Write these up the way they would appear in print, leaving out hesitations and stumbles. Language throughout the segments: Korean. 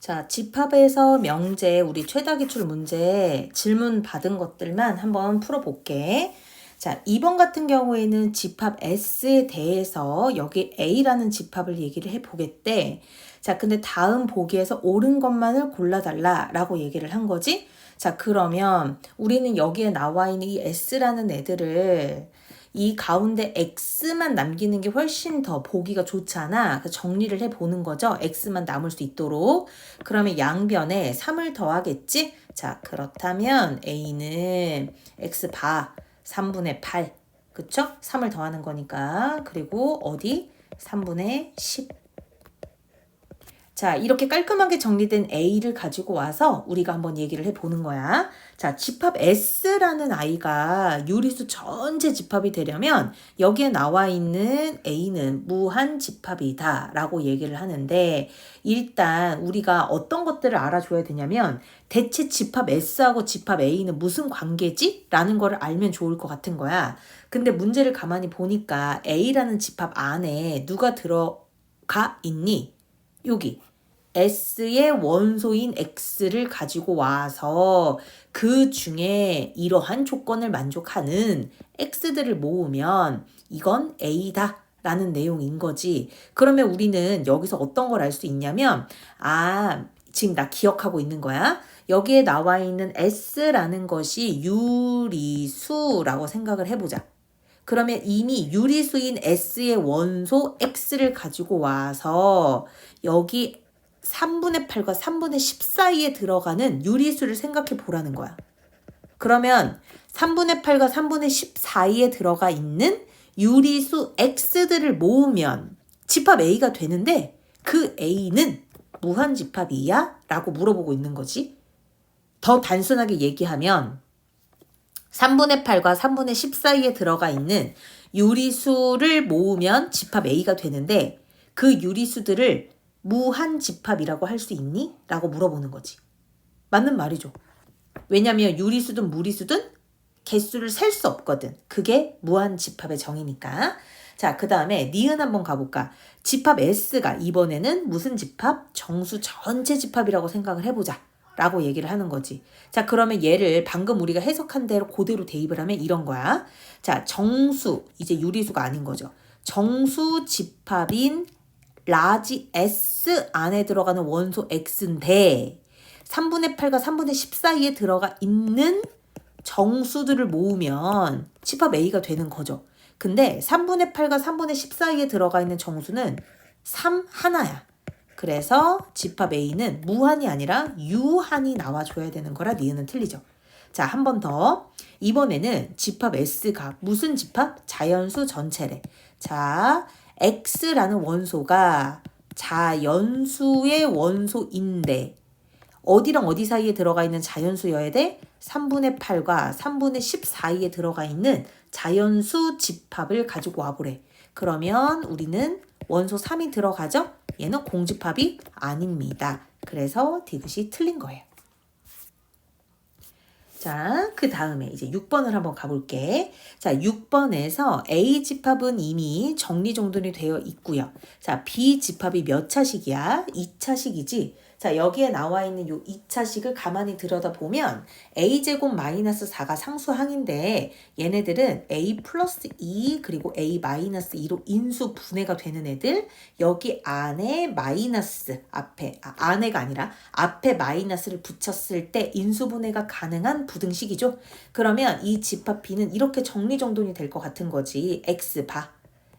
자, 집합에서 명제, 우리 최다 기출 문제 질문 받은 것들만 한번 풀어볼게. 자, 2번 같은 경우에는 집합 S에 대해서 여기 A라는 집합을 얘기를 해보겠대. 자, 근데 다음 보기에서 옳은 것만을 골라달라 라고 얘기를 한 거지. 자, 그러면 우리는 여기에 나와 있는 이 S라는 애들을 이 가운데 X만 남기는 게 훨씬 더 보기가 좋잖아. 그래서 정리를 해보는 거죠. X만 남을 수 있도록. 그러면 양변에 3을 더하겠지? 자, 그렇다면 A는 X바 3분의 8. 그쵸? 3을 더하는 거니까. 그리고 어디? 3분의 10. 자, 이렇게 깔끔하게 정리된 A를 가지고 와서 우리가 한번 얘기를 해보는 거야. 자, 집합 S라는 아이가 유리수 전체 집합이 되려면 여기에 나와 있는 A는 무한 집합이다 라고 얘기를 하는데, 일단 우리가 어떤 것들을 알아줘야 되냐면 대체 집합 S하고 집합 A는 무슨 관계지? 라는 거를 알면 좋을 것 같은 거야. 근데 문제를 가만히 보니까 A라는 집합 안에 누가 들어가 있니? 여기 S의 원소인 X를 가지고 와서 그 중에 이러한 조건을 만족하는 X들을 모으면 이건 A다 라는 내용인 거지. 그러면 우리는 여기서 어떤 걸 알 수 있냐면, 지금 나 기억하고 있는 거야. 여기에 나와 있는 S라는 것이 유리수라고 생각을 해보자. 그러면 이미 유리수인 S의 원소 X를 가지고 와서 여기 3분의 8과 3분의 10 사이에 들어가는 유리수를 생각해 보라는 거야. 그러면 3분의 8과 3분의 10 사이에 들어가 있는 유리수 X들을 모으면 집합 A가 되는데, 그 A는 무한집합이야? 라고 물어보고 있는 거지. 더 단순하게 얘기하면 3분의 8과 3분의 10 사이에 들어가 있는 유리수를 모으면 집합 A가 되는데, 그 유리수들을 무한집합이라고 할 수 있니? 라고 물어보는 거지. 맞는 말이죠. 왜냐면 유리수든 무리수든 개수를 셀 수 없거든. 그게 무한집합의 정의니까. 자, 그 다음에 니은 한번 가볼까? 집합 S가 이번에는 무슨 집합? 정수 전체 집합이라고 생각을 해보자 라고 얘기를 하는 거지. 자, 그러면 얘를 방금 우리가 해석한 대로 그대로 대입을 하면 이런 거야. 자, 정수, 이제 유리수가 아닌 거죠. 정수 집합인 라지 S 안에 들어가는 원소 X인데 3분의 8과 3분의 10 사이에 들어가 있는 정수들을 모으면 집합 A가 되는 거죠. 근데 3분의 8과 3분의 10 사이에 들어가 있는 정수는 3 하나야. 그래서 집합 A는 무한이 아니라 유한이 나와줘야 되는 거라 니은은 틀리죠. 자, 한 번 더. 이번에는 집합 S가 무슨 집합? 자연수 전체래. 자, X라는 원소가 자연수의 원소인데 어디랑 어디 사이에 들어가 있는 자연수여야 돼? 3분의 8과 3분의 10 사이에 들어가 있는 자연수 집합을 가지고 와보래. 그러면 우리는 원소 3이 들어가죠? 얘는 공집합이 아닙니다. 그래서 디귿이 틀린 거예요. 자, 그 다음에 이제 6번을 한번 가볼게. 자, 6번에서 A 집합은 이미 정리정돈이 되어 있고요. 자, B 집합이 몇 차식이야? 2차식이지. 자, 여기에 나와 있는 요 2차식을 가만히 들여다보면 A제곱 마이너스 4가 상수항인데 얘네들은 A 플러스 2 그리고 A 마이너스 2로 인수 분해가 되는 애들, 여기 안에 마이너스 안에가 아니라 앞에 마이너스를 붙였을 때 인수 분해가 가능한 부등식이죠. 그러면 이 집합 B는 이렇게 정리정돈이 될 것 같은 거지. X 봐.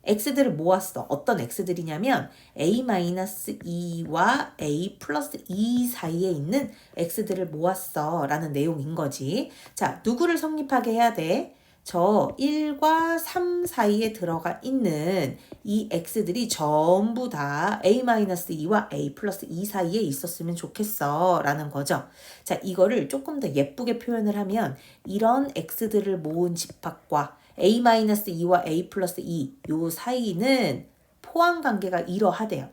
X들을 모았어. 어떤 X들이냐면 A-2와 A 플러스 2 사이에 있는 X들을 모았어 라는 내용인 거지. 자, 누구를 성립하게 해야 돼? 저 1과 3 사이에 들어가 있는 이 X들이 전부 다 A-2와 A 플러스 2 사이에 있었으면 좋겠어 라는 거죠. 자, 이거를 조금 더 예쁘게 표현을 하면 이런 X들을 모은 집합과 A-2와 A 플러스 2 요 사이는 포함관계가 이러하대요.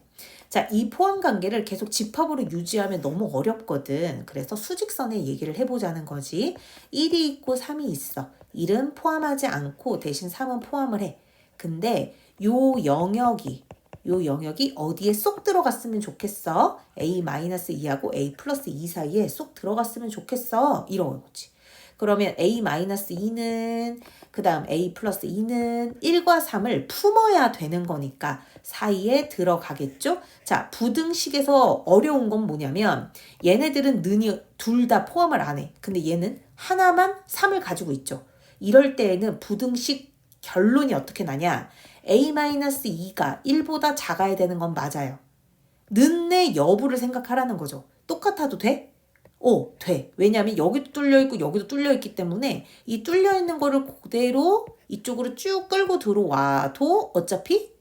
자, 이 포함관계를 계속 집합으로 유지하면 너무 어렵거든. 그래서 수직선에 얘기를 해보자는 거지. 1이 있고 3이 있어. 1은 포함하지 않고 대신 3은 포함을 해. 근데 요 영역이 요 영역이 어디에 쏙 들어갔으면 좋겠어? A-2하고 A+2 사이에 쏙 들어갔으면 좋겠어. 이런 거지. 그러면 A-2는 그 다음 A+2는 1과 3을 품어야 되는 거니까 사이에 들어가겠죠? 자, 부등식에서 어려운 건 뭐냐면 얘네들은 는이 둘 다 포함을 안 해. 근데 얘는 하나만 3을 가지고 있죠. 이럴 때에는 부등식 결론이 어떻게 나냐? A-2가 1보다 작아야 되는 건 맞아요. 는의 여부를 생각하라는 거죠. 똑같아도 돼? 돼. 왜냐하면 여기도 뚫려있고 여기도 뚫려있기 때문에 이 뚫려있는 거를 그대로 이쪽으로 쭉 끌고 들어와도 어차피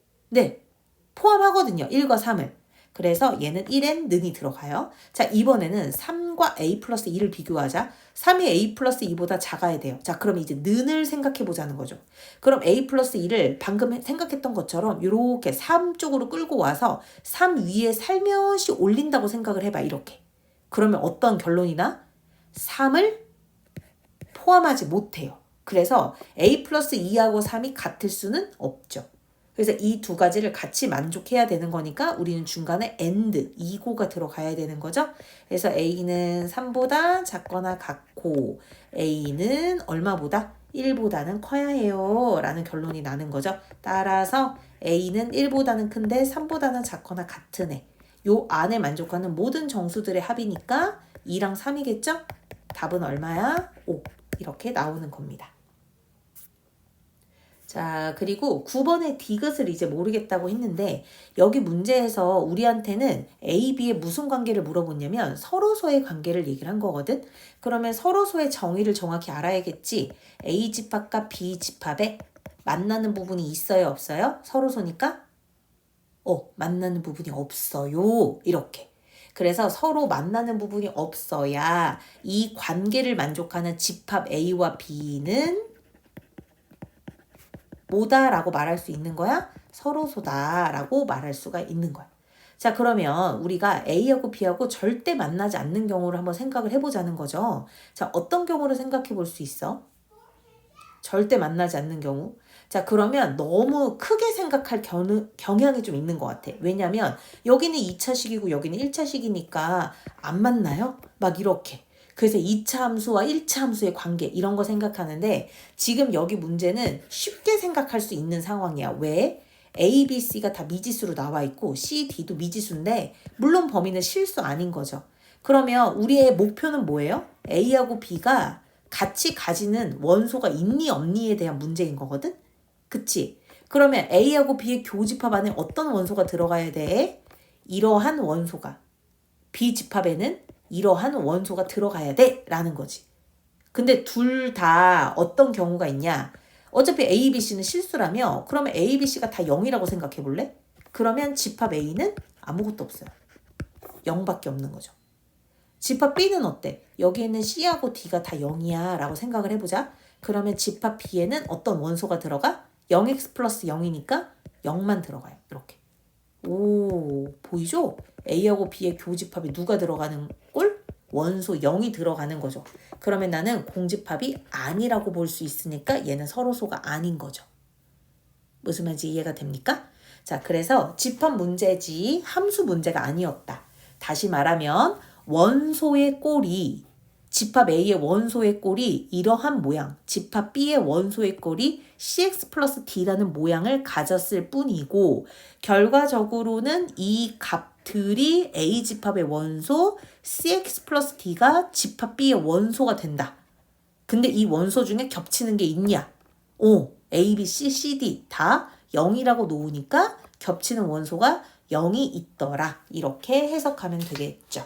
포함하거든요. 1과 3을. 그래서 얘는 1엔 는이 들어가요. 자, 이번에는 3과 A+2를 비교하자. 3이 A+2보다 작아야 돼요. 자, 그럼 이제 는을 생각해 보자는 거죠. 그럼 A+2를 방금 생각했던 것처럼 이렇게 3 쪽으로 끌고 와서 3 위에 살며시 올린다고 생각을 해봐. 이렇게. 그러면 어떤 결론이나 3을 포함하지 못해요. 그래서 A+2하고 3이 같을 수는 없죠. 그래서 이 두 가지를 같이 만족해야 되는 거니까 우리는 중간에 and, 이고가 들어가야 되는 거죠. 그래서 A는 3보다 작거나 같고 A는 얼마보다? 1보다는 커야 해요. 라는 결론이 나는 거죠. 따라서 A는 1보다는 큰데 3보다는 작거나 같은 애. 요 안에 만족하는 모든 정수들의 합이니까 2랑 3이겠죠? 답은 얼마야? 5. 이렇게 나오는 겁니다. 자, 그리고 9번의 디귿을 이제 모르겠다고 했는데 여기 문제에서 우리한테는 A, B의 무슨 관계를 물어보냐면 서로서의 관계를 얘기를 한 거거든. 그러면 서로서의 정의를 정확히 알아야겠지. A 집합과 B 집합에 만나는 부분이 있어요, 없어요? 서로서니까 만나는 부분이 없어요. 이렇게. 그래서 서로 만나는 부분이 없어야 이 관계를 만족하는 집합 A와 B는 뭐다라고 말할 수 있는 거야? 서로소다라고 말할 수가 있는 거야. 자, 그러면 우리가 A하고 B하고 절대 만나지 않는 경우를 한번 생각을 해보자는 거죠. 자, 어떤 경우를 생각해 볼 수 있어? 절대 만나지 않는 경우. 자, 그러면 너무 크게 생각할 경향이 좀 있는 것 같아. 왜냐면 여기는 2차식이고 여기는 1차식이니까 안 만나요? 막 이렇게. 그래서 2차 함수와 1차 함수의 관계 이런 거 생각하는데 지금 여기 문제는 쉽게 생각할 수 있는 상황이야. 왜? A, B, C가 다 미지수로 나와 있고 C, D도 미지수인데 물론 범위는 실수 아닌 거죠. 그러면 우리의 목표는 뭐예요? A하고 B가 같이 가지는 원소가 있니 없니에 대한 문제인 거거든? 그치? 그러면 A하고 B의 교집합 안에 어떤 원소가 들어가야 돼? 이러한 원소가. B 집합에는 이러한 원소가 들어가야 돼 라는 거지. 근데 둘 다 어떤 경우가 있냐? 어차피 A, B, C는 실수라며 그러면 A, B, C가 다 0이라고 생각해 볼래? 그러면 집합 A는 아무것도 없어요. 0밖에 없는 거죠. 집합 B는 어때? 여기에는 C하고 D가 다 0이야 라고 생각을 해보자. 그러면 집합 B에는 어떤 원소가 들어가? 0x 플러스 0이니까 0만 들어가요. 이렇게. 오, 보이죠? A하고 B의 교집합에 누가 들어가는 꼴? 원소 0이 들어가는 거죠. 그러면 나는 공집합이 아니라고 볼 수 있으니까 얘는 서로소가 아닌 거죠. 무슨 말인지 이해가 됩니까? 자, 그래서 집합 문제지 함수 문제가 아니었다. 다시 말하면 원소의 꼴이 집합 A의 원소의 꼴이 이러한 모양, 집합 B의 원소의 꼴이 CX 플러스 D라는 모양을 가졌을 뿐이고 결과적으로는 이 값들이 A 집합의 원소 CX 플러스 D가 집합 B의 원소가 된다. 근데 이 원소 중에 겹치는 게 있냐? A, B, C, C, D 다 0이라고 놓으니까 겹치는 원소가 0이 있더라. 이렇게 해석하면 되겠죠.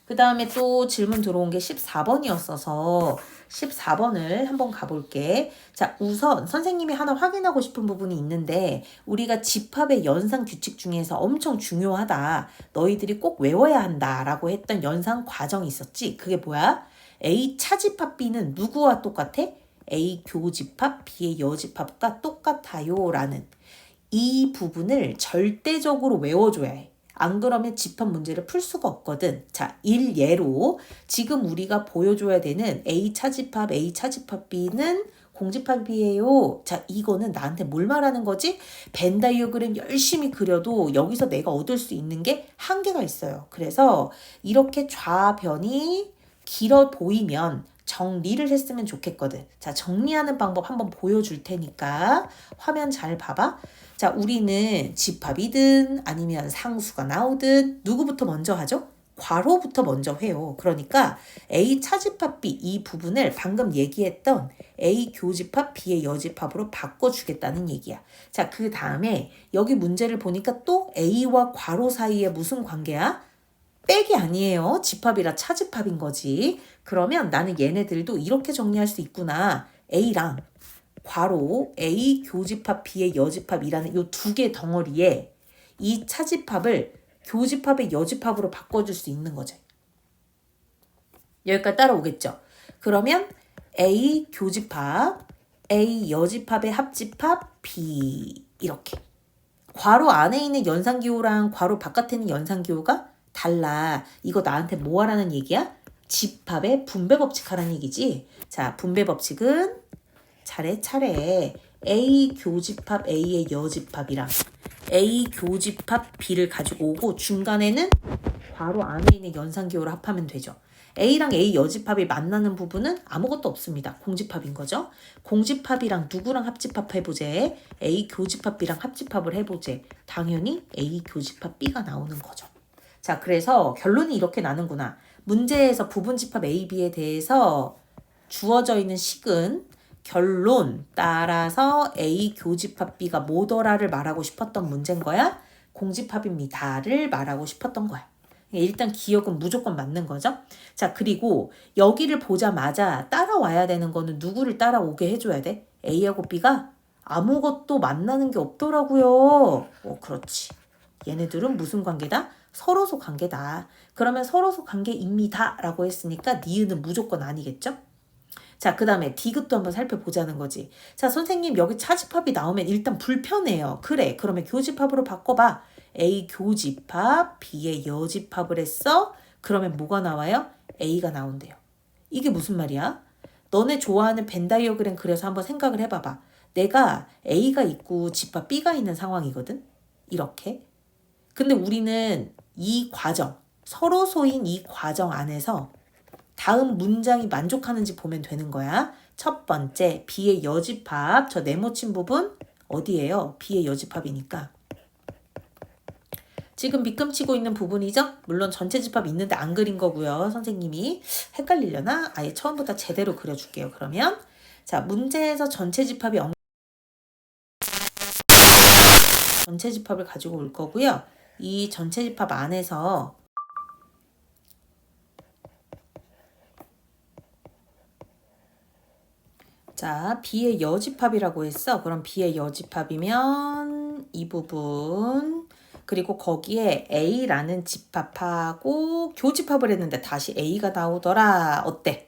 그 다음에 또 질문 들어온 게 14번이었어서 14번을 한번 가볼게. 자, 우선 선생님이 하나 확인하고 싶은 부분이 있는데 우리가 집합의 연산 규칙 중에서 엄청 중요하다. 너희들이 꼭 외워야 한다 라고 했던 연산 과정이 있었지. 그게 뭐야? A 차집합 B는 누구와 똑같아? A 교집합 B의 여집합과 똑같아요 라는 이 부분을 절대적으로 외워줘야 해. 안 그러면 집합 문제를 풀 수가 없거든. 자, 일예로 지금 우리가 보여줘야 되는 A 차집합 B는 공집합이에요. 자, 이거는 나한테 뭘 말하는 거지? 벤 다이어그램 열심히 그려도 여기서 내가 얻을 수 있는 게 한계가 있어요. 그래서 이렇게 좌변이 길어 보이면 정리를 했으면 좋겠거든. 자, 정리하는 방법 한번 보여줄 테니까 화면 잘 봐봐. 자, 우리는 집합이든 아니면 상수가 나오든 누구부터 먼저 하죠? 괄호부터 먼저 해요. 그러니까 A 차집합 B 이 부분을 방금 얘기했던 A 교집합 B의 여집합으로 바꿔주겠다는 얘기야. 자, 그 다음에 여기 문제를 보니까 또 A와 괄호 사이에 무슨 관계야? 백이 아니에요. 집합이라 차집합인 거지. 그러면 나는 얘네들도 이렇게 정리할 수 있구나. A랑 괄호 A 교집합 B의 여집합이라는 이 두 개 덩어리에 이 차집합을 교집합의 여집합으로 바꿔줄 수 있는 거죠. 여기까지 따라오겠죠. 그러면 A 교집합, A 여집합의 합집합 B 이렇게. 괄호 안에 있는 연산기호랑 괄호 바깥에 있는 연산기호가 달라. 이거 나한테 뭐 하라는 얘기야? 집합의 분배 법칙 하라는 얘기지. 자, 분배 법칙은 차례차례 A 교집합 A의 여집합이랑 A 교집합 B를 가지고 오고 중간에는 괄호 안에 있는 연산기호를 합하면 되죠. A랑 A 여집합이 만나는 부분은 아무것도 없습니다. 공집합인 거죠. 공집합이랑 누구랑 합집합 해보제? A 교집합 B랑 합집합을 해보제. 당연히 A 교집합 B가 나오는 거죠. 자, 그래서 결론이 이렇게 나는구나. 문제에서 부분집합 A, B에 대해서 주어져 있는 식은 결론 따라서 A 교집합 B가 뭐더라를 말하고 싶었던 문제인 거야? 공집합입니다를 말하고 싶었던 거야. 일단 기억은 무조건 맞는 거죠. 자, 그리고 여기를 보자마자 따라와야 되는 거는 누구를 따라오게 해줘야 돼? A하고 B가 아무것도 만나는 게 없더라고요. 그렇지. 얘네들은 무슨 관계다? 서로소 관계다. 그러면 서로소 관계입니다 라고 했으니까 니은은 무조건 아니겠죠? 자, 그 다음에 디귿도 한번 살펴보자는 거지. 자, 선생님 여기 차집합이 나오면 일단 불편해요. 그래, 그러면 교집합으로 바꿔봐. A 교집합, B의 여집합을 했어. 그러면 뭐가 나와요? A가 나온대요. 이게 무슨 말이야? 너네 좋아하는 벤 다이어그램 그려서 한번 생각을 해봐봐. 내가 A가 있고 집합 B가 있는 상황이거든? 이렇게. 근데 우리는 이 과정, 서로소인 이 과정 안에서 다음 문장이 만족하는지 보면 되는 거야. 첫 번째, B의 여집합. 저 네모친 부분 어디예요? B의 여집합이니까. 지금 밑금치고 있는 부분이죠? 물론 전체 집합 있는데 안 그린 거고요. 선생님이 헷갈리려나? 아예 처음부터 제대로 그려줄게요. 그러면 자, 문제에서 전체 집합이 전체 집합을 가지고 올 거고요. 이 전체 집합 안에서 자, B의 여집합이라고 했어. 그럼 B의 여집합이면 이 부분 그리고 거기에 A라는 집합하고 교집합을 했는데 다시 A가 나오더라. 어때?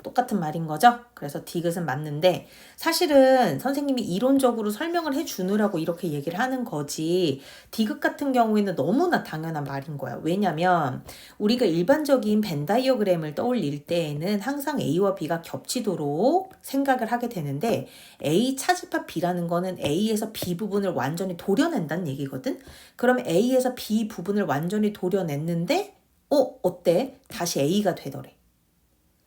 똑같은 말인 거죠? 그래서 디귿은 맞는데 사실은 선생님이 이론적으로 설명을 해주느라고 이렇게 얘기를 하는 거지 디귿 같은 경우에는 너무나 당연한 말인 거야. 왜냐면 우리가 일반적인 벤 다이어그램을 떠올릴 때에는 항상 A와 B가 겹치도록 생각을 하게 되는데 A 차집합 B라는 거는 A에서 B 부분을 완전히 도려낸다는 얘기거든? 그럼 A에서 B 부분을 완전히 도려냈는데 어때? 다시 A가 되더래.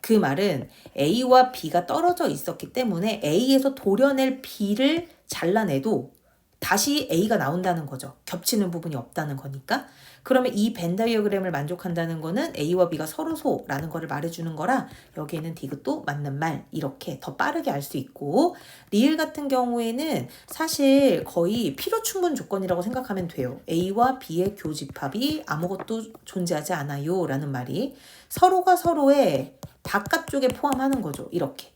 그 말은 A와 B가 떨어져 있었기 때문에 A에서 도려낼 B를 잘라내도 다시 A가 나온다는 거죠. 겹치는 부분이 없다는 거니까. 그러면 이 벤 다이어그램을 만족한다는 거는 A와 B가 서로소라는 거를 말해주는 거라 여기에는 디귿도 맞는 말 이렇게 더 빠르게 알 수 있고 리을 같은 경우에는 사실 거의 필요충분 조건이라고 생각하면 돼요. A와 B의 교집합이 아무것도 존재하지 않아요 라는 말이 서로가 서로의 바깥쪽에 포함하는 거죠. 이렇게.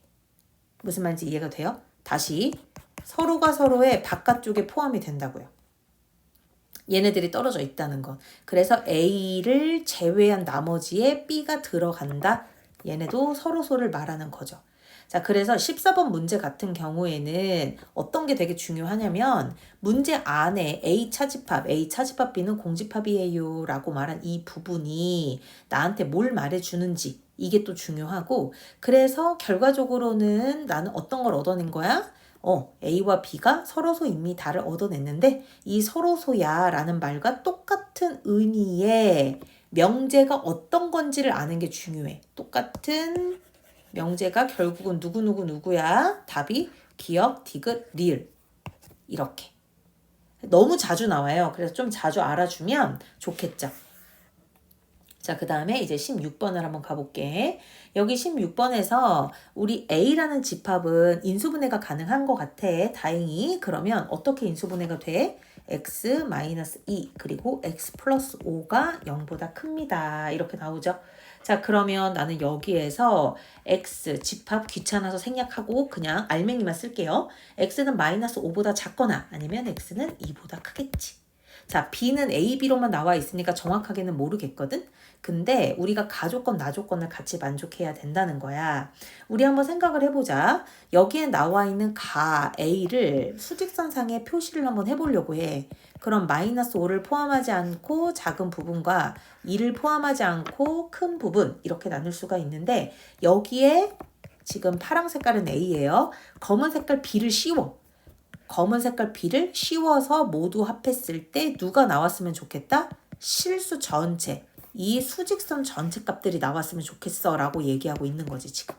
무슨 말인지 이해가 돼요? 다시 서로가 서로의 바깥쪽에 포함이 된다고요. 얘네들이 떨어져 있다는 것. 그래서 A를 제외한 나머지에 B가 들어간다. 얘네도 서로소를 말하는 거죠. 자, 그래서 14번 문제 같은 경우에는 어떤 게 되게 중요하냐면 문제 안에 A 차집합 B는 공집합이에요 라고 말한 이 부분이 나한테 뭘 말해주는지 이게 또 중요하고 그래서 결과적으로는 나는 어떤 걸 얻어낸 거야? A와 B가 서로소 이미 다를 얻어냈는데 이 서로소야 라는 말과 똑같은 의미의 명제가 어떤 건지를 아는 게 중요해. 똑같은 명제가 결국은 누구야? 답이 기억, 디귿, 리을. 이렇게. 너무 자주 나와요. 그래서 좀 자주 알아주면 좋겠죠. 자, 그 다음에 이제 16번을 한번 가볼게. 여기 16번에서 우리 A라는 집합은 인수분해가 가능한 것 같아. 다행히. 그러면 어떻게 인수분해가 돼? x-2 그리고 x 플러스 5가 0보다 큽니다. 이렇게 나오죠. 자, 그러면 나는 여기에서 x 집합 귀찮아서 생략하고 그냥 알맹이만 쓸게요. x는 마이너스 5보다 작거나 아니면 x는 2보다 크겠지. 자, b는 a, b로만 나와 있으니까 정확하게는 모르겠거든. 근데 우리가 가조건, 나조건을 같이 만족해야 된다는 거야. 우리 한번 생각을 해보자. 여기에 나와 있는 가 A를 수직선상에 표시를 한번 해보려고 해. 그럼 마이너스 5를 포함하지 않고 작은 부분과 2를 포함하지 않고 큰 부분 이렇게 나눌 수가 있는데 여기에 지금 파랑 색깔은 A예요. 검은 색깔 B를 씌워. 검은 색깔 B를 씌워서 모두 합했을 때 누가 나왔으면 좋겠다? 실수 전체. 이 수직선 전체 값들이 나왔으면 좋겠어 라고 얘기하고 있는 거지 지금.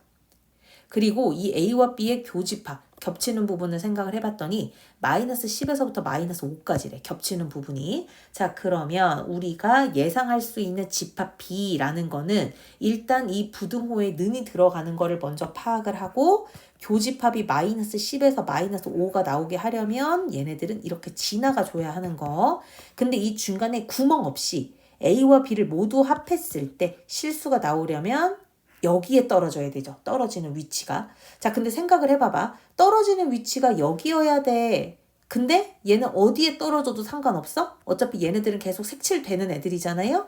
그리고 이 A와 B의 교집합 겹치는 부분을 생각을 해봤더니 마이너스 10에서부터 마이너스 5까지래 겹치는 부분이. 자, 그러면 우리가 예상할 수 있는 집합 B라는 거는 일단 이 부등호에 는이 들어가는 거를 먼저 파악을 하고 교집합이 마이너스 10에서 마이너스 5가 나오게 하려면 얘네들은 이렇게 지나가 줘야 하는 거. 근데 이 중간에 구멍 없이 A와 B를 모두 합했을 때 실수가 나오려면 여기에 떨어져야 되죠. 떨어지는 위치가. 자, 근데 생각을 해봐봐. 떨어지는 위치가 여기여야 돼. 근데 얘는 어디에 떨어져도 상관없어? 어차피 얘네들은 계속 색칠되는 애들이잖아요.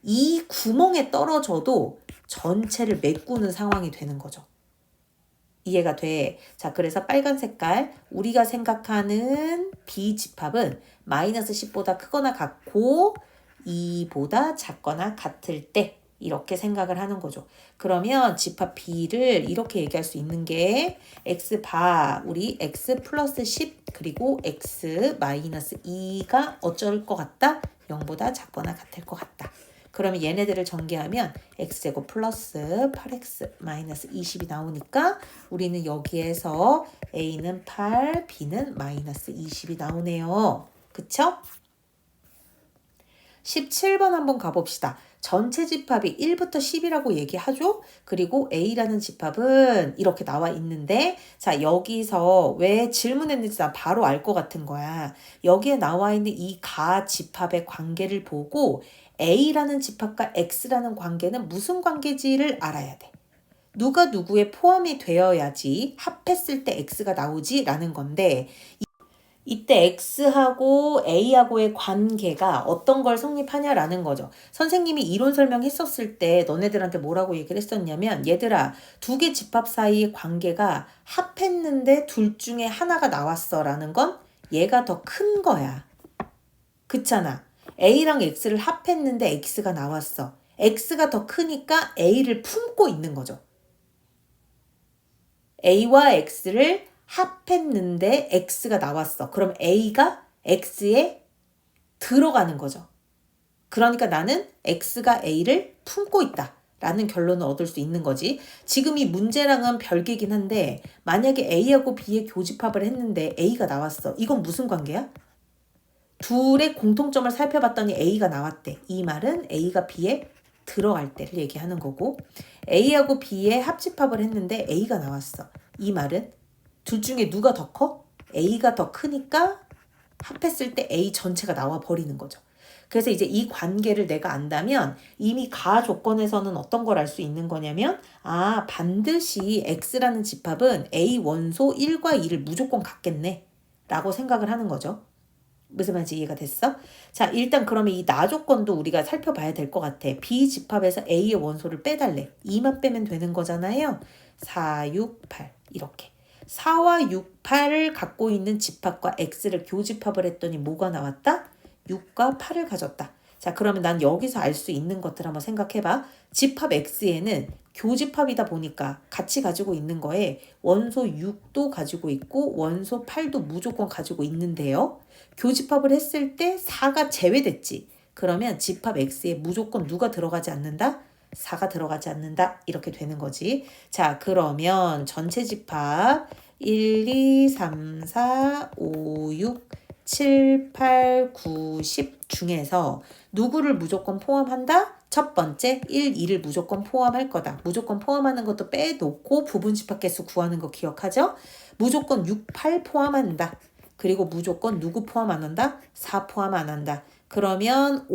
이 구멍에 떨어져도 전체를 메꾸는 상황이 되는 거죠. 이해가 돼. 자, 그래서 빨간 색깔 우리가 생각하는 B집합은 마이너스 10보다 크거나 같고 2보다 작거나 같을 때 이렇게 생각을 하는 거죠. 그러면 집합 B를 이렇게 얘기할 수 있는 게 X바 우리 X 플러스 10 그리고 X 마이너스 2가 어쩔 것 같다? 0보다 작거나 같을 것 같다. 그러면 얘네들을 전개하면 x제곱 플러스 8x 마이너스 20이 나오니까 우리는 여기에서 a는 8, b는 마이너스 20이 나오네요. 그쵸? 17번 한번 가봅시다. 전체 집합이 1부터 10이라고 얘기하죠? 그리고 A라는 집합은 이렇게 나와 있는데 자, 여기서 왜 질문했는지 나 바로 알 것 같은 거야. 여기에 나와 있는 이 가 집합의 관계를 보고 A라는 집합과 X라는 관계는 무슨 관계지를 알아야 돼. 누가 누구에 포함이 되어야지 합했을 때 X가 나오지 라는 건데 이때 X하고 A하고의 관계가 어떤 걸 성립하냐라는 거죠. 선생님이 이론 설명했었을 때 너네들한테 뭐라고 얘기를 했었냐면 얘들아 2개 집합 사이의 관계가 합했는데 둘 중에 하나가 나왔어 라는 건 얘가 더 큰 거야. 그렇잖아. A랑 X를 합했는데 X가 나왔어. X가 더 크니까 A를 품고 있는 거죠. A와 X를 합했는데 X가 나왔어. 그럼 A가 X에 들어가는 거죠. 그러니까 나는 X가 A를 품고 있다. 라는 결론을 얻을 수 있는 거지. 지금 이 문제랑은 별개긴 한데 만약에 A하고 B의 교집합을 했는데 A가 나왔어. 이건 무슨 관계야? 둘의 공통점을 살펴봤더니 A가 나왔대. 이 말은 A가 B에 들어갈 때를 얘기하는 거고 A하고 B의 합집합을 했는데 A가 나왔어. 이 말은 둘 중에 누가 더 커? A가 더 크니까 합했을 때 A 전체가 나와 버리는 거죠. 그래서 이제 이 관계를 내가 안다면 이미 가 조건에서는 어떤 걸 알 수 있는 거냐면 반드시 X라는 집합은 A 원소 1과 2를 무조건 갖겠네 라고 생각을 하는 거죠. 무슨 말인지 이해가 됐어? 자, 일단 그러면 이 나 조건도 우리가 살펴봐야 될 것 같아. B 집합에서 A의 원소를 빼달래. 2만 빼면 되는 거잖아요. 4, 6, 8 이렇게 4와 6, 8을 갖고 있는 집합과 x를 교집합을 했더니 뭐가 나왔다? 6과 8을 가졌다. 자, 그러면 난 여기서 알 수 있는 것들 한번 생각해봐. 집합 x에는 교집합이다 보니까 같이 가지고 있는 거에 원소 6도 가지고 있고 원소 8도 무조건 가지고 있는데요. 교집합을 했을 때 4가 제외됐지. 그러면 집합 x에 무조건 누가 들어가지 않는다? 4가 들어가지 않는다. 이렇게 되는 거지. 자, 그러면 전체 집합 1, 2, 3, 4, 5, 6, 7, 8, 9, 10 중에서 누구를 무조건 포함한다? 첫 번째 1, 2를 무조건 포함할 거다. 무조건 포함하는 것도 빼놓고 부분 집합 개수 구하는 거 기억하죠? 무조건 6, 8 포함한다. 그리고 무조건 누구 포함 안 한다? 4 포함 안 한다. 그러면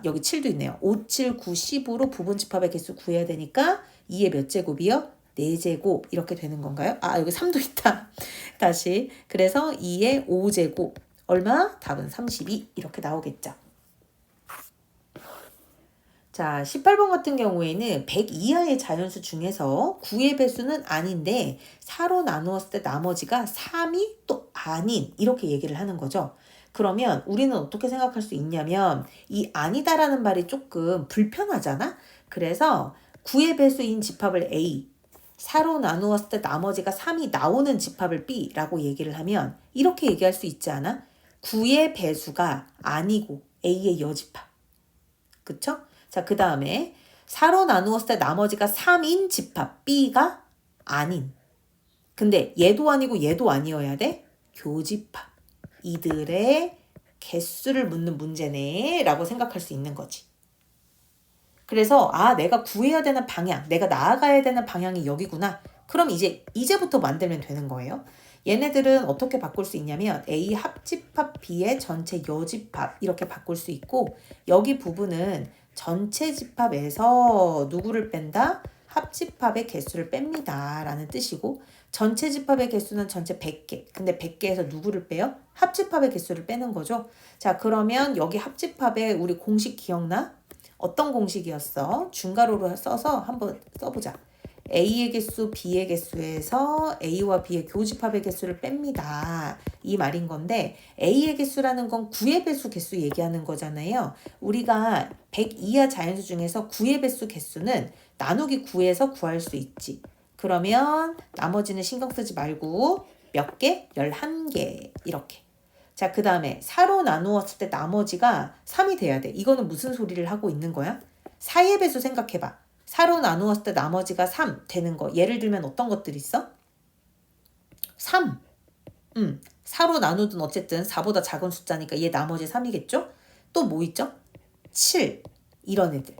여기 7도 있네요. 5, 7, 9, 10으로 부분 집합의 개수 구해야 되니까 2의 몇 제곱이요? 4제곱 이렇게 되는 건가요? 여기 3도 있다. 다시. 그래서 2의 5제곱 얼마? 답은 32 이렇게 나오겠죠. 자, 18번 같은 경우에는 100 이하의 자연수 중에서 9의 배수는 아닌데 4로 나누었을 때 나머지가 3이 또 아닌 이렇게 얘기를 하는 거죠. 그러면 우리는 어떻게 생각할 수 있냐면 이 아니다라는 말이 조금 불편하잖아. 그래서 9의 배수인 집합을 A, 4로 나누었을 때 나머지가 3이 나오는 집합을 B라고 얘기를 하면 이렇게 얘기할 수 있지 않아? 9의 배수가 아니고 A의 여집합. 그쵸? 자, 그 다음에 4로 나누었을 때 나머지가 3인 집합 B가 아닌. 근데 얘도 아니고 얘도 아니어야 돼? 교집합. 이들의 개수를 묻는 문제네 라고 생각할 수 있는 거지. 그래서 내가 구해야 되는 방향, 내가 나아가야 되는 방향이 여기구나. 그럼 이제부터 만들면 되는 거예요. 얘네들은 어떻게 바꿀 수 있냐면 A 합집합 B의 전체 여집합 이렇게 바꿀 수 있고 여기 부분은 전체 집합에서 누구를 뺀다? 합집합의 개수를 뺍니다 라는 뜻이고 전체 집합의 개수는 전체 100개. 근데 100개에서 누구를 빼요? 합집합의 개수를 빼는 거죠. 자, 그러면 여기 합집합의 우리 공식 기억나? 어떤 공식이었어? 중괄호로 써서 한번 써보자. A의 개수, B의 개수에서 A와 B의 교집합의 개수를 뺍니다. 이 말인 건데 A의 개수라는 건 9의 배수 개수 얘기하는 거잖아요. 우리가 100 이하 자연수 중에서 9의 배수 개수는 나누기 9에서 구할 수 있지. 그러면 나머지는 신경 쓰지 말고 몇 개? 11개 이렇게. 자, 그 다음에 4로 나누었을 때 나머지가 3이 돼야 돼. 이거는 무슨 소리를 하고 있는 거야? 4의 배수 생각해봐. 4로 나누었을 때 나머지가 3 되는 거. 예를 들면 어떤 것들이 있어? 3. 4로 나누든 어쨌든 4보다 작은 숫자니까 얘 나머지 3이겠죠? 또 뭐 있죠? 7. 이런 애들.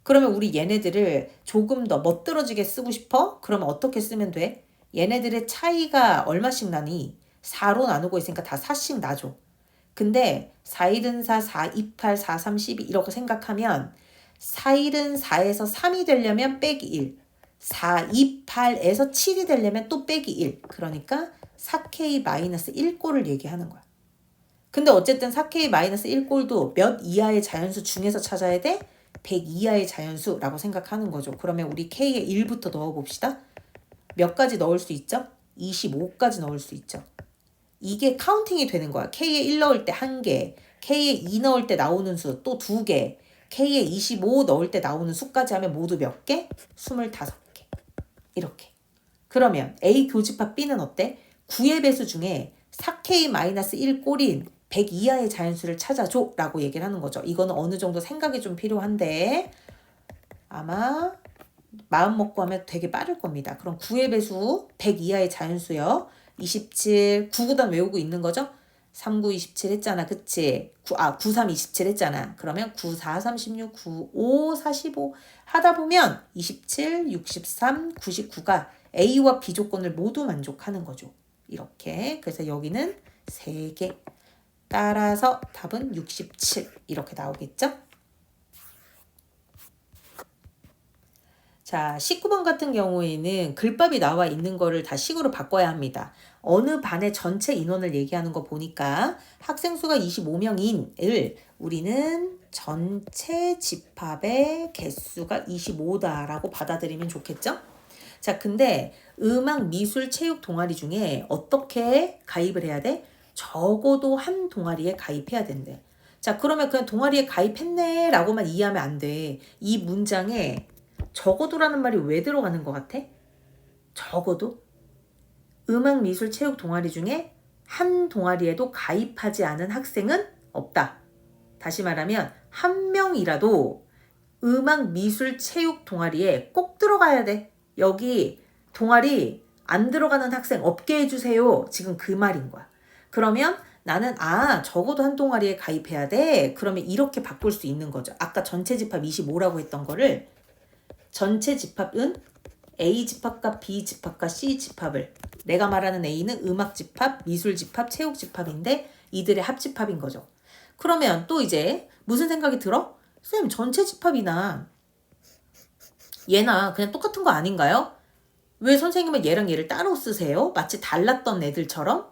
그러면 우리 얘네들을 조금 더 멋들어지게 쓰고 싶어? 그러면 어떻게 쓰면 돼? 얘네들의 차이가 얼마씩 나니? 4로 나누고 있으니까 다 4씩 나죠. 근데 4, 1은 4, 4, 2, 8, 4, 3, 12 이렇게 생각하면 4, 1은 4에서 3이 되려면 빼기 1. 4, 2, 8에서 7이 되려면 또 빼기 1. 그러니까 4K-1꼴을 얘기하는 거야. 근데 어쨌든 4K-1꼴도 몇 이하의 자연수 중에서 찾아야 돼? 100 이하의 자연수라고 생각하는 거죠. 그러면 우리 K에 1부터 넣어봅시다. 몇 가지 넣을 수 있죠? 25까지 넣을 수 있죠. 이게 카운팅이 되는 거야. K에 1 넣을 때 1개, K에 2 넣을 때 나오는 수 또 2개, K에 25 넣을 때 나오는 수까지 하면 모두 몇 개? 25개. 이렇게. 그러면 A 교집합 B는 어때? 9의 배수 중에 4K-1 꼴인 100 이하의 자연수를 찾아줘 라고 얘기를 하는 거죠. 이거는 어느 정도 생각이 좀 필요한데 아마 마음 먹고 하면 되게 빠를 겁니다. 그럼 9의 배수 100 이하의 자연수요. 27, 9, 9단 외우고 있는 거죠? 3, 9, 27 했잖아. 그치? 9, 3, 27 했잖아. 그러면 9, 4, 36, 9, 5, 45 하다 보면 27, 63, 99가 A와 B 조건을 모두 만족하는 거죠. 이렇게. 그래서 여기는 3개. 따라서 답은 67 이렇게 나오겠죠? 자, 19번 같은 경우에는 글밥이 나와 있는 거를 다 식으로 바꿔야 합니다. 어느 반의 전체 인원을 얘기하는 거 보니까 학생 수가 25명인을 우리는 전체 집합의 개수가 25다라고 받아들이면 좋겠죠? 자, 근데 음악, 미술, 체육 동아리 중에 어떻게 가입을 해야 돼? 적어도 한 동아리에 가입해야 된대. 자, 그러면 그냥 동아리에 가입했네 라고만 이해하면 안 돼. 이 문장에 적어도라는 말이 왜 들어가는 것 같아? 적어도? 음악, 미술, 체육 동아리 중에 한 동아리에도 가입하지 않은 학생은 없다. 다시 말하면 한 명이라도 음악, 미술, 체육 동아리에 꼭 들어가야 돼. 여기 동아리 안 들어가는 학생 없게 해주세요. 지금 그 말인 거야. 그러면 나는 적어도 한 동아리에 가입해야 돼. 그러면 이렇게 바꿀 수 있는 거죠. 아까 전체 집합 25라고 했던 거를 전체 집합은 A 집합과 B 집합과 C 집합을 내가 말하는 A는 음악 집합, 미술 집합, 체육 집합인데 이들의 합집합인 거죠. 그러면 또 이제 무슨 생각이 들어? 선생님 전체 집합이나 얘나 그냥 똑같은 거 아닌가요? 왜 선생님은 얘랑 얘를 따로 쓰세요? 마치 달랐던 애들처럼?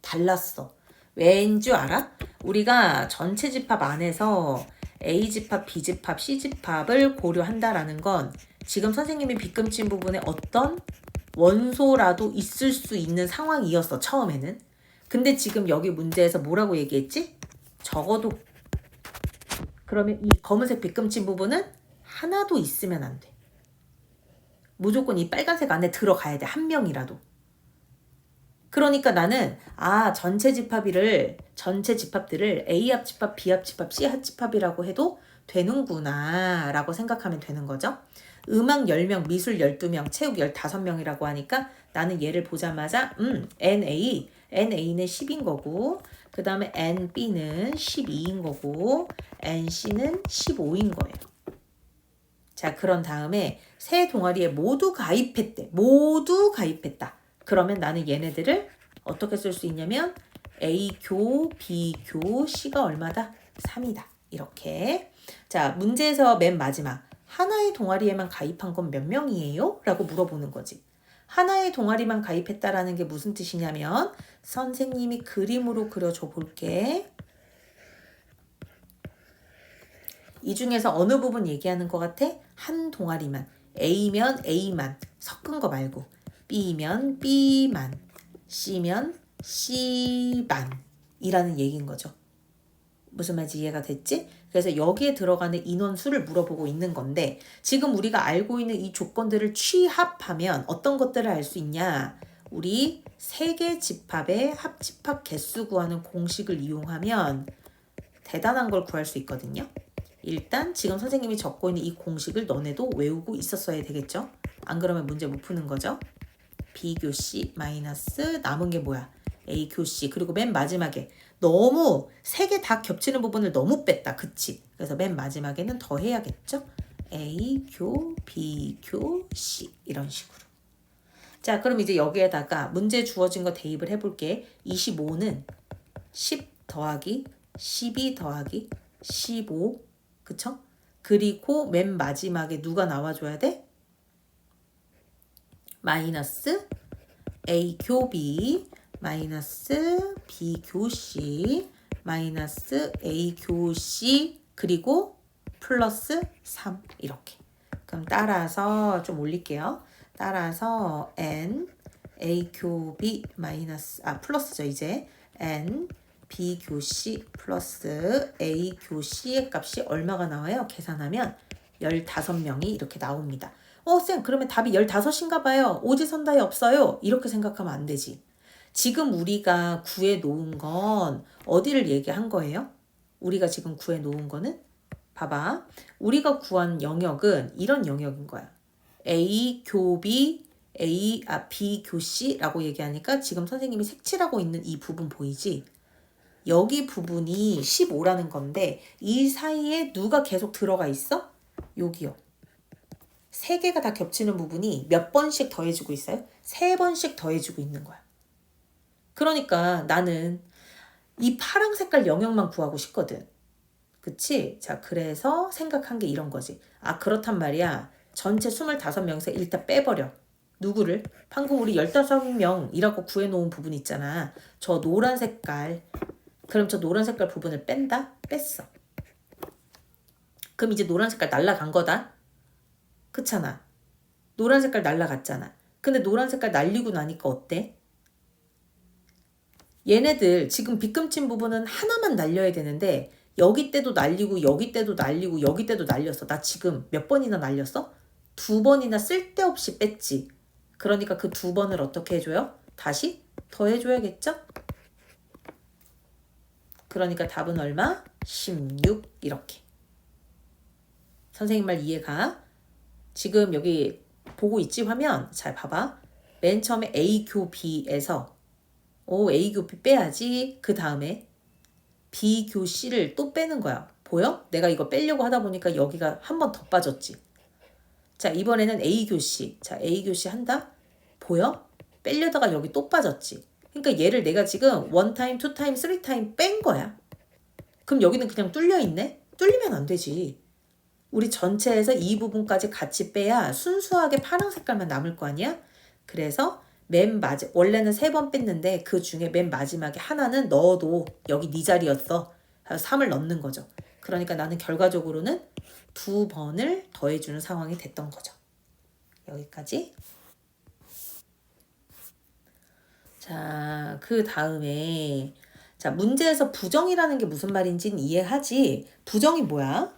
달랐어. 왠 줄 알아? 우리가 전체 집합 안에서 A 집합, B 집합, C 집합을 고려한다라는 건 지금 선생님이 빗금친 부분에 어떤 원소라도 있을 수 있는 상황이었어, 처음에는. 근데 지금 여기 문제에서 뭐라고 얘기했지? 적어도. 그러면 이 검은색 빗금친 부분은 하나도 있으면 안 돼. 무조건 이 빨간색 안에 들어가야 돼. 한 명이라도. 그러니까 나는 전체 집합들을 A 합집합, B 합집합, C 합집합이라고 해도 되는구나 라고 생각하면 되는 거죠. 음악 10명, 미술 12명, 체육 15명이라고 하니까 나는 얘를 보자마자 NA는 10인 거고 그 다음에 NB는 12인 거고 NC는 15인 거예요. 자, 그런 다음에 세 동아리에 모두 가입했대. 모두 가입했다. 그러면 나는 얘네들을 어떻게 쓸 수 있냐면 A교, B교, C가 얼마다? 3이다. 이렇게. 자, 문제에서 맨 마지막 하나의 동아리에만 가입한 건 몇 명이에요? 라고 물어보는 거지. 하나의 동아리만 가입했다라는 게 무슨 뜻이냐면 선생님이 그림으로 그려줘 볼게. 이 중에서 어느 부분 얘기하는 것 같아? 한 동아리만. A면 A만. 섞은 거 말고. B면 B만. C면 C만. 이라는 얘기인 거죠. 무슨 말인지 이해가 됐지? 그래서 여기에 들어가는 인원수를 물어보고 있는 건데 지금 우리가 알고 있는 이 조건들을 취합하면 어떤 것들을 알 수 있냐? 우리 세 개 집합의 합집합 개수 구하는 공식을 이용하면 대단한 걸 구할 수 있거든요. 일단 지금 선생님이 적고 있는 이 공식을 너네도 외우고 있었어야 되겠죠? 안 그러면 문제 못 푸는 거죠. B교시 마이너스 남은 게 뭐야? A교시. 그리고 맨 마지막에 너무 세 개 다 겹치는 부분을 너무 뺐다. 그치? 그래서 맨 마지막에는 더 해야겠죠? A교, B교, C 이런 식으로. 자, 그럼 이제 여기에다가 문제 주어진 거 대입을 해볼게. 25는 10 더하기 12 더하기 15 그쵸? 그리고 맨 마지막에 누가 나와줘야 돼? 마이너스 A 교비 마이너스 B 교시 마이너스 A 교시 그리고 플러스 3 이렇게. 그럼 따라서 좀 올릴게요. 따라서 N A 교비 마이너스 플러스죠 이제 N B 교시 플러스 A 교시의 값이 얼마가 나와요? 계산하면 15명이 이렇게 나옵니다. 쌤 그러면 답이 15인가 봐요. 오지선다에 없어요. 이렇게 생각하면 안 되지. 지금 우리가 구해 놓은 건 어디를 얘기한 거예요? 우리가 지금 구해 놓은 거는 봐봐. 우리가 구한 영역은 이런 영역인 거야. A 교비 B 교시라고 얘기하니까 지금 선생님이 색칠하고 있는 이 부분 보이지? 여기 부분이 15라는 건데 이 사이에 누가 계속 들어가 있어? 여기요. 세 개가 다 겹치는 부분이 몇 번씩 더해지고 있어요? 3번씩 더해지고 있는 거야. 그러니까 나는 이 파란 색깔 영역만 구하고 싶거든. 그치? 자, 그래서 생각한 게 이런 거지. 그렇단 말이야. 전체 25명에서 일단 빼버려. 누구를? 방금 우리 15명이라고 구해놓은 부분 있잖아. 저 노란 색깔. 그럼 저 노란 색깔 부분을 뺀다? 뺐어. 그럼 이제 노란 색깔 날라간 거다? 그렇잖아. 노란 색깔 날라갔잖아. 근데 노란 색깔 날리고 나니까 어때? 얘네들 지금 빗금친 부분은 하나만 날려야 되는데 여기 때도 날리고 여기 때도 날리고 여기 때도 날렸어. 나 지금 몇 번이나 날렸어? 2번이나 쓸데없이 뺐지. 그러니까 그 2번을 어떻게 해줘요? 다시 더해줘야겠죠? 그러니까 답은 얼마? 16 이렇게. 선생님 말 이해가? 지금 여기 보고 있지 화면? 잘 봐봐. 맨 처음에 A 교 B에서 A 교 B 빼야지. 그 다음에 B 교 C를 또 빼는 거야. 보여? 내가 이거 빼려고 하다 보니까 여기가 한 번 더 빠졌지. 자, 이번에는 A 교 C. 자, A 교 C 한다? 보여? 빼려다가 여기 또 빠졌지. 그러니까 얘를 내가 지금 1타임, 2타임, 3타임 뺀 거야. 그럼 여기는 그냥 뚫려 있네? 뚫리면 안 되지. 우리 전체에서 이 부분까지 같이 빼야 순수하게 파란 색깔만 남을 거 아니야? 그래서 원래는 3번 뺐는데 그 중에 맨 마지막에 하나는 넣어도 여기 네 자리였어. 3을 넣는 거죠. 그러니까 나는 결과적으로는 2번을 더해주는 상황이 됐던 거죠. 여기까지. 자, 그 다음에 자, 문제에서 부정이라는 게 무슨 말인지는 이해하지? 부정이 뭐야?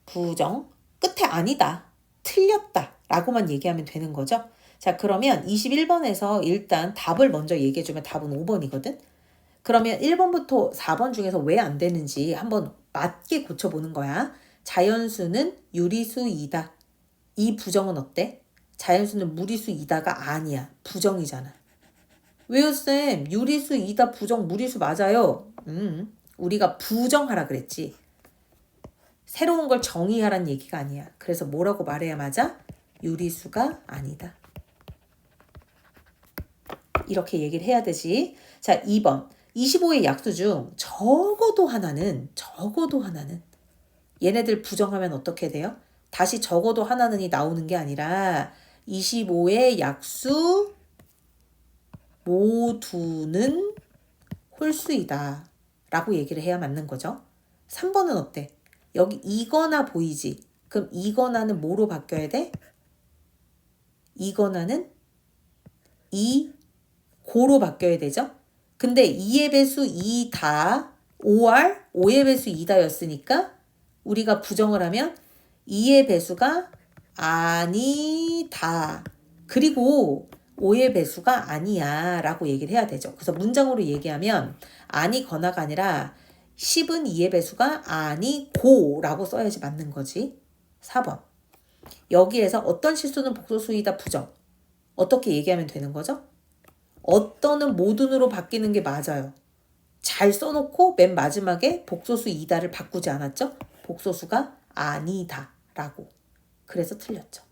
부정, 끝에 아니다, 틀렸다 라고만 얘기하면 되는 거죠. 자, 그러면 21번에서 일단 답을 먼저 얘기해주면 답은 5번이거든. 그러면 1번부터 4번 중에서 왜 안 되는지 한번 맞게 고쳐보는 거야. 자연수는 유리수이다. 이 부정은 어때? 자연수는 무리수이다가 아니야. 부정이잖아. 왜요, 쌤? 유리수이다 부정 무리수 맞아요. 우리가 부정하라 그랬지. 새로운 걸 정의하란 얘기가 아니야. 그래서 뭐라고 말해야 맞아? 유리수가 아니다. 이렇게 얘기를 해야 되지. 자, 2번. 25의 약수 중 적어도 하나는 얘네들 부정하면 어떻게 돼요? 다시 적어도 하나는이 나오는 게 아니라 25의 약수 모두는 홀수이다 라고 얘기를 해야 맞는 거죠. 3번은 어때? 여기 이거나 보이지? 그럼 이거나는 뭐로 바뀌어야 돼? 이거나는 고로 바뀌어야 되죠? 근데 2의 배수 2다 5의 배수 2다였으니까 우리가 부정을 하면 2의 배수가 아니다. 그리고 5의 배수가 아니야 라고 얘기를 해야 되죠. 그래서 문장으로 얘기하면 아니거나가 아니라 10은 2의 배수가 아니고 라고 써야지 맞는 거지. 4번. 여기에서 어떤 실수는 복소수이다 부정. 어떻게 얘기하면 되는 거죠? 어떤은 모든으로 바뀌는 게 맞아요. 잘 써놓고 맨 마지막에 복소수 이다를 바꾸지 않았죠? 복소수가 아니다 라고. 그래서 틀렸죠.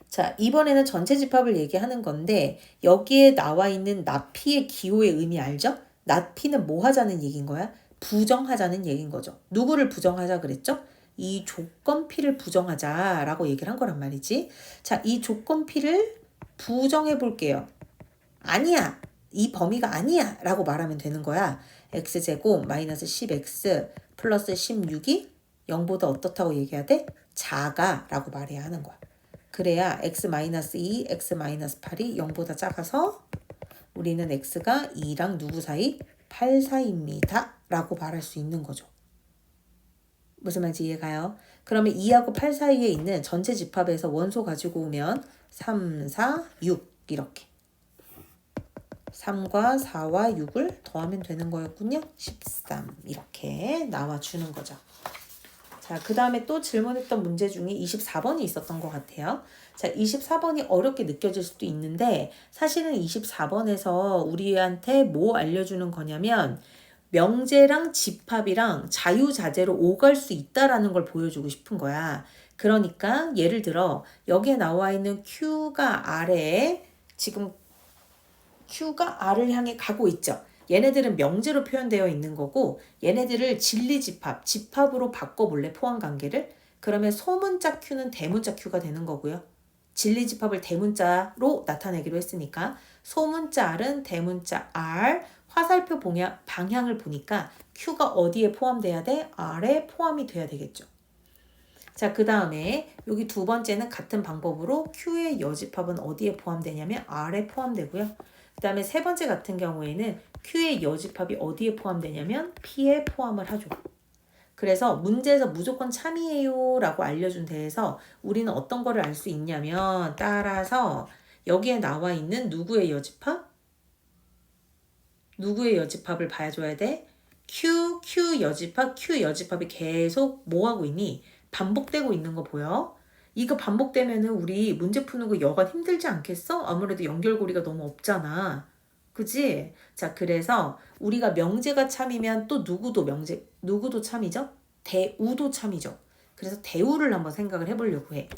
자, 이번에는 전체 집합을 얘기하는 건데 여기에 나와 있는 나피의 기호의 의미 알죠? 나피는 뭐 하자는 얘기인 거야? 부정하자는 얘기인 거죠. 누구를 부정하자 그랬죠? 이 조건 P를 부정하자라고 얘기를 한 거란 말이지. 자, 이 조건 P를 부정해 볼게요. 아니야. 이 범위가 아니야 라고 말하면 되는 거야. x제곱 마이너스 10x 플러스 16이 0보다 어떻다고 얘기해야 돼? 작아 라고 말해야 하는 거야. 그래야 x-2, x-8이 0보다 작아서 우리는 x가 2랑 누구 사이? 8 사이입니다 라고 말할 수 있는 거죠. 무슨 말인지 이해가요? 그러면 2하고 8 사이에 있는 전체 집합에서 원소 가지고 오면 3, 4, 6 이렇게 3과 4와 6을 더하면 되는 거였군요. 13 이렇게 나와주는 거죠. 자, 그 다음에 또 질문했던 문제 중에 24번이 있었던 것 같아요. 자, 24번이 어렵게 느껴질 수도 있는데 사실은 24번에서 우리한테 뭐 알려주는 거냐면 명제랑 집합이랑 자유자재로 오갈 수 있다라는 걸 보여주고 싶은 거야. 그러니까 예를 들어 여기에 나와 있는 Q가 R에 지금 Q가 R을 향해 가고 있죠. 얘네들은 명제로 표현되어 있는 거고 얘네들을 진리집합, 집합으로 바꿔볼래 포함관계를? 그러면 소문자 Q는 대문자 Q가 되는 거고요. 진리집합을 대문자로 나타내기로 했으니까 소문자 R은 대문자 R, 화살표 방향을 보니까 Q가 어디에 포함돼야 돼? R에 포함이 돼야 되겠죠. 자, 그 다음에 여기 두 번째는 같은 방법으로 Q의 여집합은 어디에 포함되냐면 R에 포함되고요. 그 다음에 세 번째 같은 경우에는 Q의 여집합이 어디에 포함되냐면 P에 포함을 하죠. 그래서 문제에서 무조건 참이에요 라고 알려준 데에서 우리는 어떤 거를 알 수 있냐면 따라서 여기에 나와 있는 누구의 여집합? 누구의 여집합을 봐줘야 돼? Q 여집합, Q 여집합이 계속 뭐 하고 있니? 반복되고 있는 거 보여? 이거 반복되면은 우리 문제 푸는 거 여간 힘들지 않겠어? 아무래도 연결고리가 너무 없잖아. 그지? 자, 그래서 우리가 명제가 참이면 또 누구도 참이죠? 대우도 참이죠. 그래서 대우를 한번 생각을 해보려고 해.